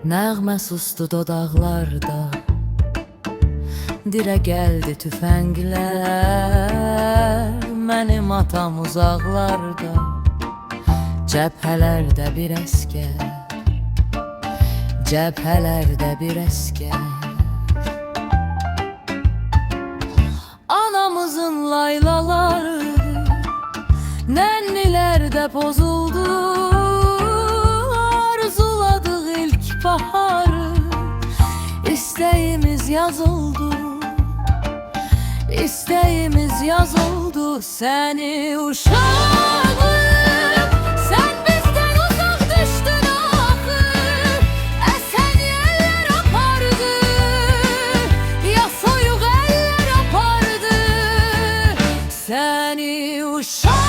Nəğmə sustu dodaqlarda, dilə gəldi tüfənglər. Mənim atam uzaqlarda, cəbhələrdə bir əskər, cəbhələrdə bir əskər. Anamızın laylaları nənnilərdə pozuldu. Arzuladıq ilk baharı, İstəyimiz yazıldı, İstəyimiz yazıldı. Səni uşağım, sən bizdən uzaq düşdün axı. Əsən yellər apardı, ya soyuq əllər apardı. Səni uşağım,